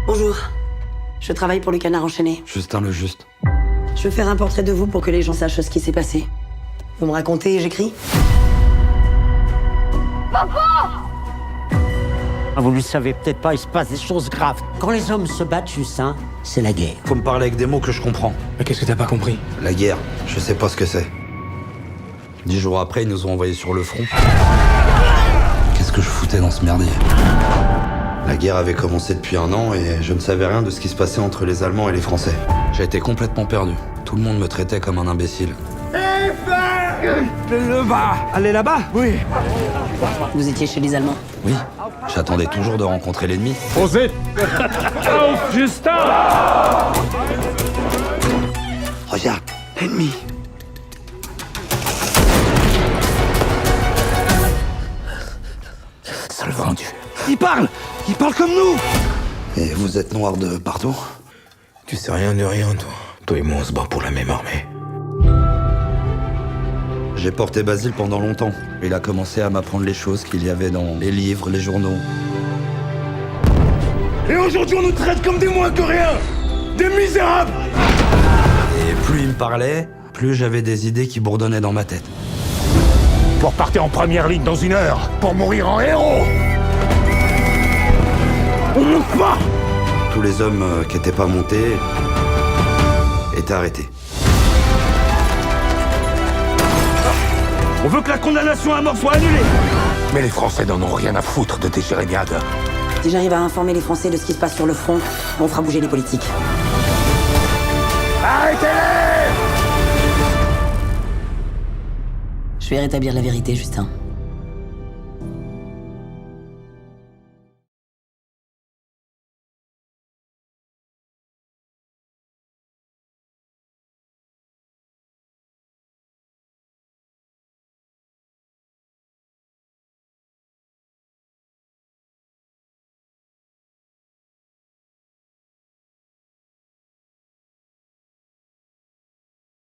Bonjour. Je travaille pour le Canard enchaîné. Justin le Juste. Je veux faire un portrait de vous pour que les gens sachent ce qui s'est passé. Vous me racontez et j'écris? Vous le savez peut-être pas, il se passe des choses graves. Quand les hommes se battent, Justin, c'est la guerre. Faut me parler avec des mots que je comprends. Mais qu'est-ce que t'as pas compris? La guerre, je sais pas ce que c'est. 10 jours après, ils nous ont envoyés sur le front. Qu'est-ce que je foutais dans ce merdier? La guerre avait commencé depuis 1 an et je ne savais rien de ce qui se passait entre les Allemands et les Français. J'ai été complètement perdu. Tout le monde me traitait comme un imbécile. Allez là-bas? Oui. Vous étiez chez les Allemands. Oui, j'attendais toujours de rencontrer l'ennemi. Osez. Justin. Regarde, l'ennemi. Sale vendu. Il parle comme nous. Et vous êtes noirs de partout? Tu sais rien de rien, toi. Toi et moi, on se bat pour la même armée. J'ai porté Basile pendant longtemps. Il a commencé à m'apprendre les choses qu'il y avait dans les livres, les journaux. Et aujourd'hui, on nous traite comme des moins que rien. Des misérables. Et plus il me parlait, plus j'avais des idées qui bourdonnaient dans ma tête. Pour partir en première ligne dans 1 heure. Pour mourir en héros. On monte pas. Tous les hommes qui étaient pas montés étaient arrêtés. On veut que la condamnation à mort soit annulée. Mais les Français n'en ont rien à foutre de tes jérémiades. Si j'arrive à informer les Français de ce qui se passe sur le front, on fera bouger les politiques. Arrêtez-les! Je vais rétablir la vérité, Justin.